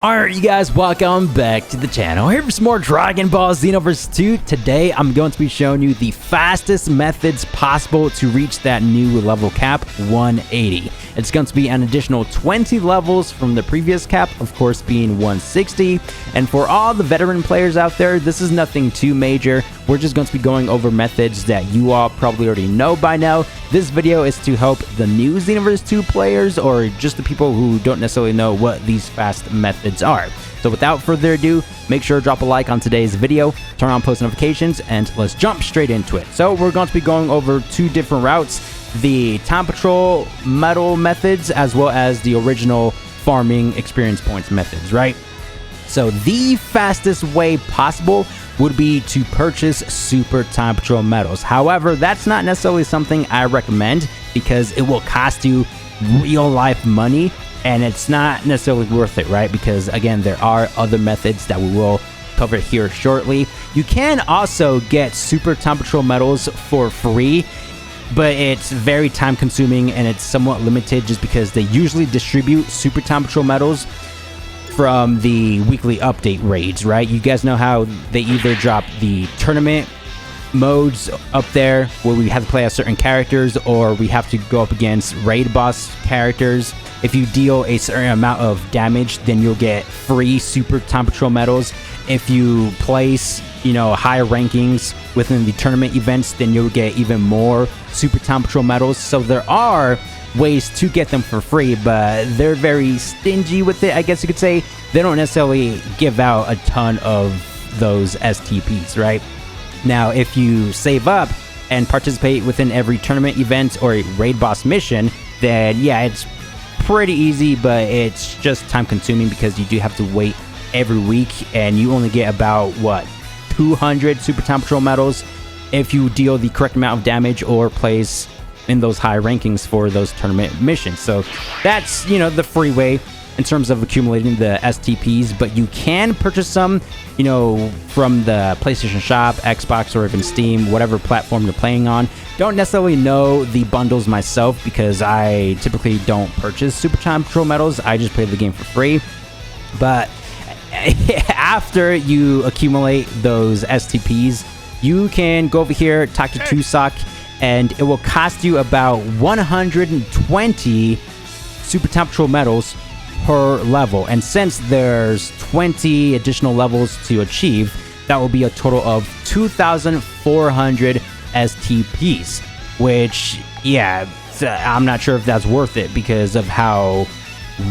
Alright, you guys, welcome back to the channel. Here for some more Dragon Ball Xenoverse 2. Today, I'm going to be showing you the fastest methods possible to reach that new level cap, 180. It's going to be an additional 20 levels from the previous cap, of course, being 160. And for all the veteran players out there, this is nothing too major. We're just going to be going over methods that you all probably already know by now. This video is to help the new Xenoverse 2 players or just the people who don't necessarily know what these fast methods are. So without further ado, make sure to drop a like on today's video, turn on post notifications, and let's jump straight into it. So we're going to be going over two different routes, the Time Patrol medal methods as well as the original farming experience points methods, right? So the fastest way possible would be to purchase Super Time Patrol medals. However, that's not necessarily something I recommend because it will cost you real life money and it's not necessarily worth it, right? Because again, there are other methods that we will cover here shortly. You can also get Super Time Patrol medals for free, but it's very time consuming and it's somewhat limited just because they usually distribute Super Time Patrol medals from the weekly update raids, right? You guys know how they either drop the tournament modes up there where we have to play as certain characters, or we have to go up against raid boss characters. If you deal a certain amount of damage, then you'll get free Super Time Patrol medals. If you place, higher rankings within the tournament events, then you'll get even more Super Time Patrol medals. So there are ways to get them for free, but they're very stingy with it, I guess you could say. They don't necessarily give out a ton of those STPs, right? Now, if you save up and participate within every tournament event or a raid boss mission, then yeah, it's pretty easy, but it's just time consuming because you do have to wait every week and you only get about 200 Super Time Patrol medals if you deal the correct amount of damage or place in those high rankings for those tournament missions. So that's, the free way in terms of accumulating the STPs, but you can purchase some, from the PlayStation Shop, Xbox, or even Steam, whatever platform you're playing on. Don't necessarily know the bundles myself because I typically don't purchase Super Time Patrol medals. I just play the game for free. But after you accumulate those STPs, you can go over here, talk to Tusak, and it will cost you about 120 Super Time Patrol medals per level. And since there's 20 additional levels to achieve, that will be a total of 2,400 STPs, which, yeah, I'm not sure if that's worth it because of how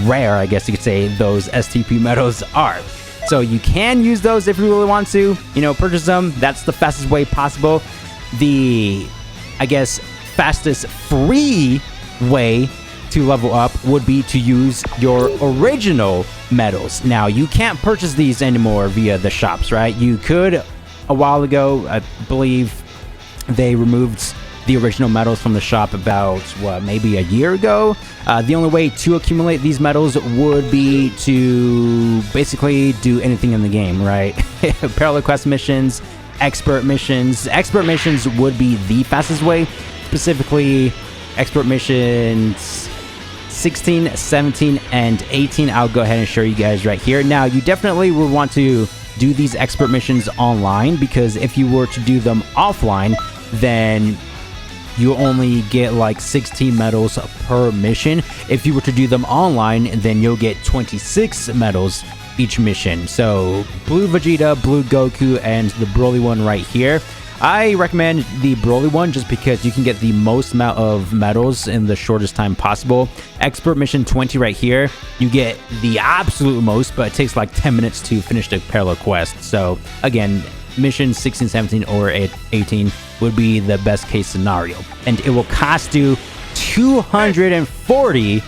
rare, I guess you could say, those STP medals are. So you can use those if you really want to, purchase them. That's the fastest way possible. The, I guess, fastest free way to level up would be to use your original medals. Now, you can't purchase these anymore via the shops, right? You could a while ago. I believe they removed the original medals from the shop about, maybe a year ago. The only way to accumulate these medals would be to basically do anything in the game, right? Parallel quest missions, expert missions. Expert missions would be the fastest way, specifically expert missions 16, 17, and 18. I'll go ahead and show you guys right here. Now, you definitely will want to do these expert missions online because if you were to do them offline, then you only get like 16 medals per mission. If you were to do them online, then you'll get 26 medals each mission. So Blue Vegeta, Blue Goku, and the Broly one right here. I recommend the Broly one just because you can get the most amount of medals in the shortest time possible. Expert mission 20 right here, you get the absolute most, but it takes like 10 minutes to finish the parallel quest. So again, mission 16, 17, or 18 would be the best case scenario. And it will cost you 240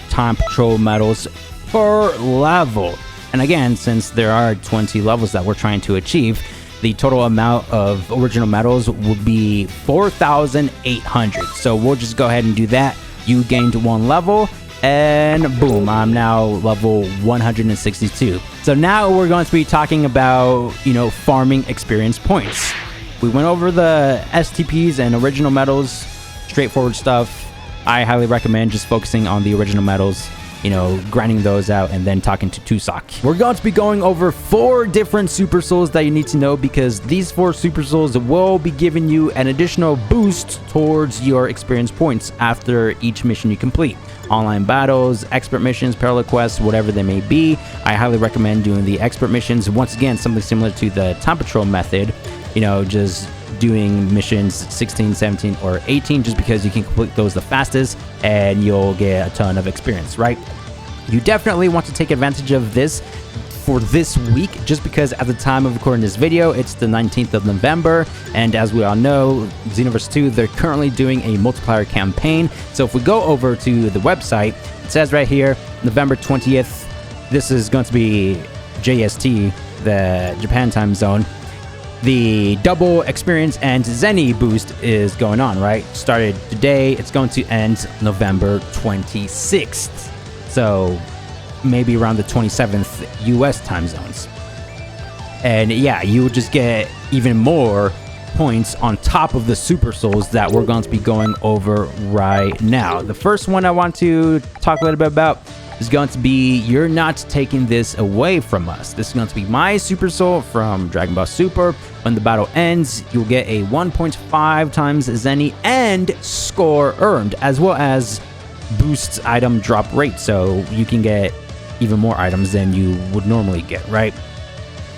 Time Patrol medals per level. And again, since there are 20 levels that we're trying to achieve, the total amount of original medals would be 4,800. So we'll just go ahead and do that. You gained one level, and boom, I'm now level 162. So now we're going to be talking about, farming experience points. We went over the STPs and original medals, straightforward stuff. I highly recommend just focusing on the original medals. grinding those out and then talking to Tusak. We're going to be going over 4 different Super Souls that you need to know, because these 4 Super Souls will be giving you an additional boost towards your experience points after each mission you complete. Online battles, expert missions, parallel quests, whatever they may be. I highly recommend doing the expert missions. Once again, something similar to the time patrol method, just doing missions 16, 17, or 18, just because you can complete those the fastest and you'll get a ton of experience, right? You definitely want to take advantage of this for this week, just because at the time of recording this video, it's the 19th of November, and as we all know, Xenoverse 2, they're currently doing a multiplier campaign. So if we go over to the website, it says right here, November 20th, this is going to be JST, the Japan time zone. The double experience and Zenny boost is going on, right? Started today, it's going to end November 26th. So maybe around the 27th US time zones. And yeah, you will just get even more points on top of the Super Souls that we're going to be going over right now. The first one I want to talk a little bit about is going to be, you're not taking this away from us. This is going to be my Super Soul from Dragon Ball Super. When the battle ends, you'll get a 1.5 times Zenny and score earned, as well as boosts item drop rate, so you can get even more items than you would normally get, right?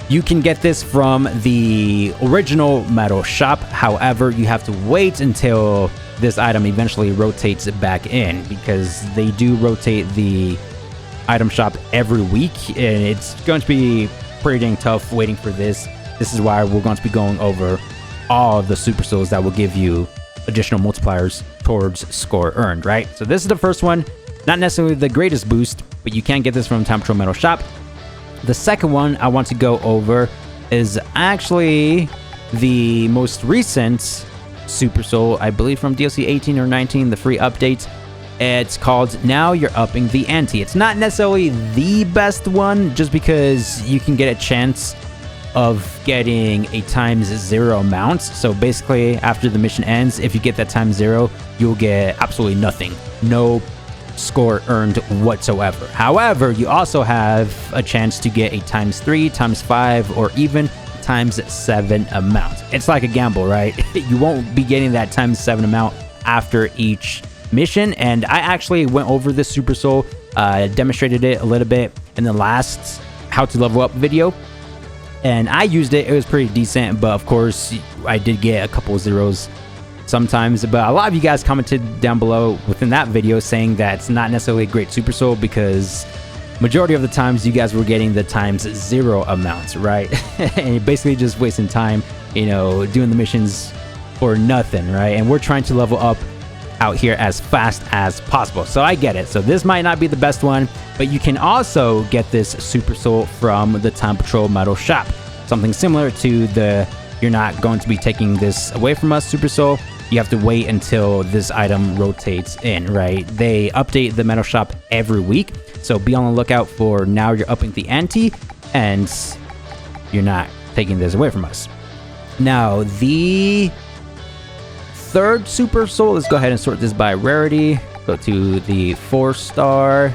You can get this from the original metal shop. However, you have to wait until this item eventually rotates back in, because they do rotate the item shop every week, and it's going to be pretty dang tough waiting for this. This is why we're going to be going over all the Super Souls that will give you additional multipliers towards score earned, right? So this is the first one. Not necessarily the greatest boost, but you can get this from Time Patrol Metal Shop. The second one I want to go over is actually the most recent Super Soul, I believe from DLC 18 or 19, the free update. It's called Now You're Upping the Ante. It's not necessarily the best one, just because you can get a chance of getting a ×0 mount. So basically, after the mission ends, if you get that ×0, you'll get absolutely nothing. No score earned whatsoever. However, you also have a chance to get a ×3, ×5, or even ×7 amount. It's like a gamble, right? You won't be getting that ×7 amount after each mission, and I actually went over this Super Soul, demonstrated it a little bit in the last how to level up video, and I used it. It was pretty decent, but of course I did get a couple of zeros sometimes. But a lot of you guys commented down below within that video saying that it's not necessarily a great Super Soul, because majority of the times you guys were getting the ×0 amounts, right? And you're basically just wasting time, doing the missions for nothing, right? And we're trying to level up out here as fast as possible, so I get it. So this might not be the best one, but you can also get this Super Soul from the Time Patrol Metal Shop. Something similar to the "you're not going to be taking this away from us" Super Soul. You have to wait until this item rotates in, right? They update the Metal Shop every week, so be on the lookout for Now You're Upping the Ante, and you're not taking this away from us. Now, the third Super Soul, let's go ahead and sort this by rarity. Go to the 4-star.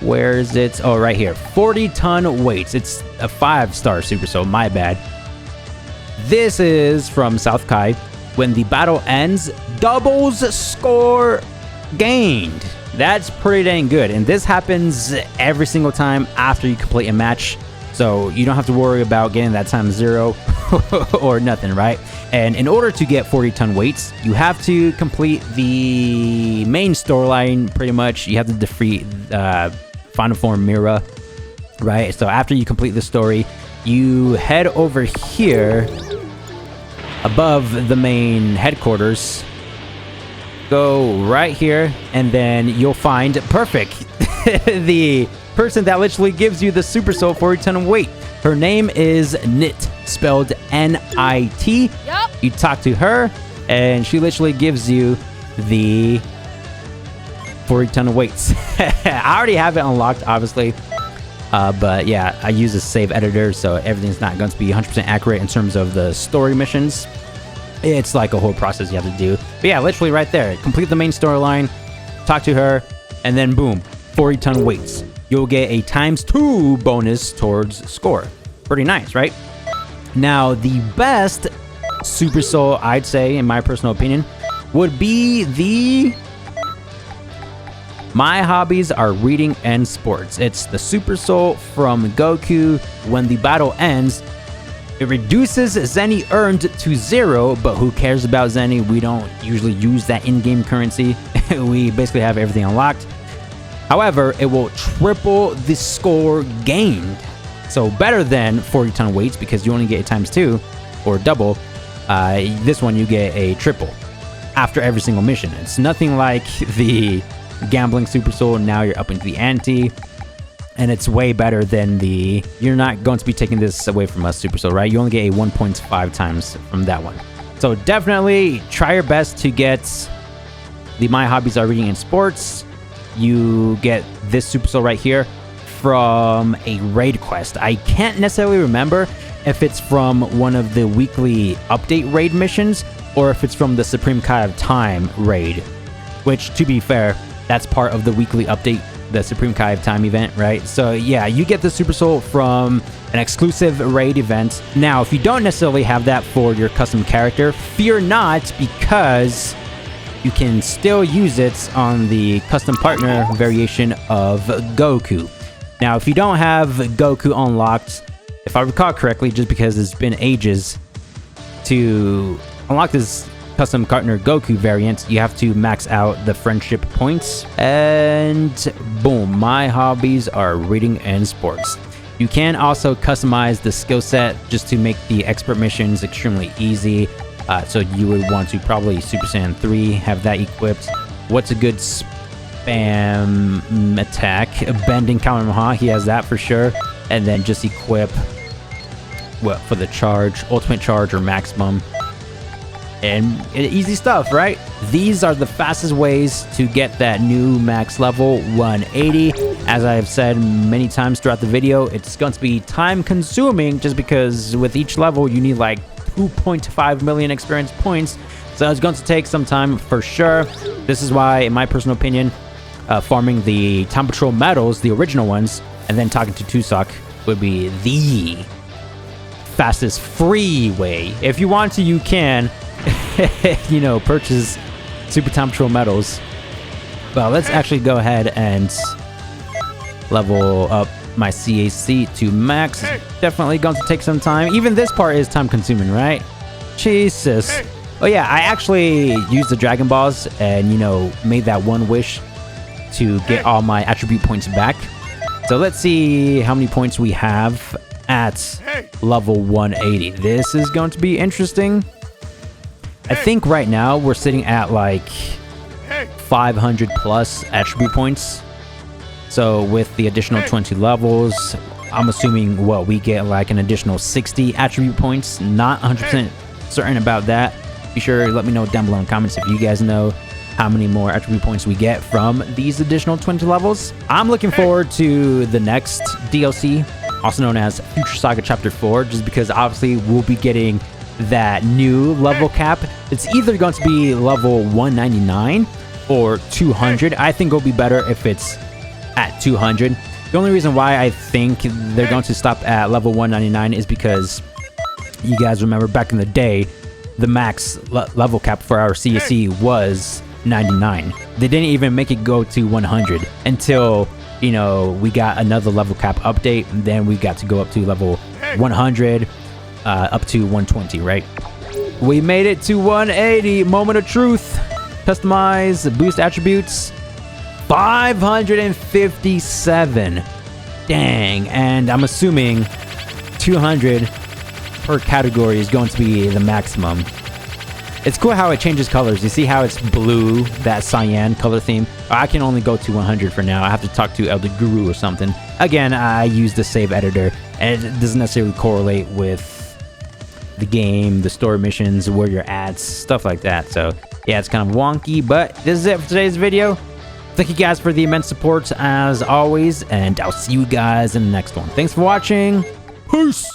Where is it? Oh, right here. 40-ton weights. It's a 5-star Super Soul, my bad. This is from South Kai. When the battle ends, doubles score gained. That's pretty dang good, and this happens every single time after you complete a match, so you don't have to worry about getting that ×0 or nothing, right? And in order to get 40-ton weights, you have to complete the main storyline. Pretty much, you have to defeat Final Form Mira, right? So after you complete the story, you head over here above the main headquarters, go right here, and then you'll find perfect the person that literally gives you the Super Soul 40-ton weight. Her name is Nit, spelled N-I-T. Yep. You talk to her, and she literally gives you the 40-ton weights. I already have it unlocked, obviously. But yeah, I use a save editor, so everything's not going to be 100% accurate in terms of the story missions. It's like a whole process you have to do. But yeah, literally right there. Complete the main storyline, talk to her, and then boom, 40-ton weights. You'll get a ×2 bonus towards score. Pretty nice, right? Now, the best Super Soul, I'd say, in my personal opinion, would be the... My hobbies are reading and sports. It's the Super Soul from Goku. When the battle ends, it reduces Zenny earned to 0, but who cares about Zenny? We don't usually use that in-game currency. We basically have everything unlocked. However, it will triple the score gained. So better than 40-ton weights because you only get a ×2 or double. This one you get a triple after every single mission. It's nothing like the gambling Super Soul. Now you're upping the ante. And it's way better than the... You're not going to be taking this away from us, Super Soul, right? You only get a 1.5 times from that one. So definitely try your best to get the My Hobbies Are Reading and Sports. You get this Super Soul right here from a raid quest. I can't necessarily remember if it's from one of the weekly update raid missions or if it's from the Supreme Kai of Time raid. Which, to be fair, that's part of the weekly update, the Supreme Kai of Time event, right? So yeah, you get the Super Soul from an exclusive raid event. Now, if you don't necessarily have that for your custom character, fear not, because you can still use it on the custom partner variation of Goku. Now, if you don't have Goku unlocked, if I recall correctly, just because it's been ages to unlock this custom partner Goku variant, you have to max out the friendship points. And boom, My Hobbies Are Reading and Sports. You can also customize the skill set just to make the expert missions extremely easy. So you would want to probably Super Saiyan 3, have that equipped. What's a good spam attack? Bending Kamehameha, he has that for sure. And then just equip, what, for the charge, ultimate charge or maximum. And easy stuff, right? These are the fastest ways to get that new max level 180. As I have said many times throughout the video, it's going to be time consuming just because with each level you need like 2.5 million experience points. So it's going to take some time for sure. This is why, in my personal opinion, farming the Time Patrol medals, the original ones, and then talking to Tusok would be the fastest free way. If you want to, you can. You know, purchase Super Time Patrol medals. Well, let's actually go ahead and level up my CAC to max. Definitely going to take some time. Even this part is time consuming, right? Jesus. Oh yeah, I actually used the Dragon Balls and, you know, made that one wish to get all my attribute points back. So let's see how many points we have at level 180. This is going to be interesting. I think right now we're sitting at like 500 plus attribute points. So with the additional 20 levels, I'm assuming, well, we get like an additional 60 attribute points. Not 100% certain about that. Be sure to let me know down below in the comments if you guys know how many more attribute points we get from these additional 20 levels. I'm looking forward to the next DLC, also known as Future Saga Chapter 4, just because obviously we'll be getting that new level cap. It's either going to be level 199 or 200. I think it'll be better if it's at 200. The only reason why I think they're going to stop at level 199 is because you guys remember back in the day, the max level cap for our CSC was 99. They didn't even make it go to 100 until, you know, we got another level cap update, and then we got to go up to level 100. Up to 120, right? We made it to 180. Moment of truth. Customize, boost attributes. 557. Dang. And I'm assuming 200 per category is going to be the maximum. It's cool how it changes colors. You see how it's blue, that cyan color theme? I can only go to 100 for now. I have to talk to Elder Guru or something. Again, I use the save editor, and it doesn't necessarily correlate with the game, the story missions, where you're at, stuff like that. So yeah, it's kind of wonky, but this is it for today's video. Thank you guys for the immense support as always, and I'll see you guys in the next one. Thanks for watching. Peace.